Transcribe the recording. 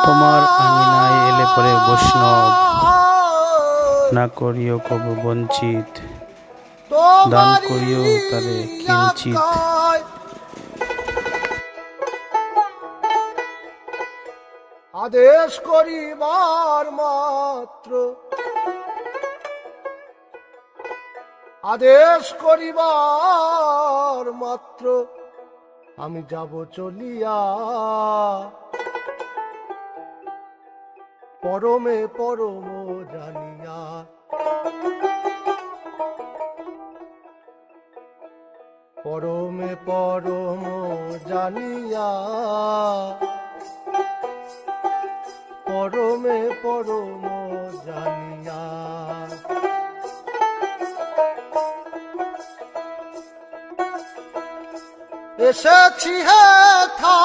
তোমার আঙিনায় এলে পরে বৈষ্ণব, না করিও কবু বঞ্চিত, দান করিও তারে কিঞ্চিত। আদেশ করিবার মাত্র, আদেশ করিবার মাত্র আমি যাব চলিয়া, পরমে পরম জানিয়া। পরমে পরম জানিয়া, পরমে পরম জানিয়া। এসেছি হেথা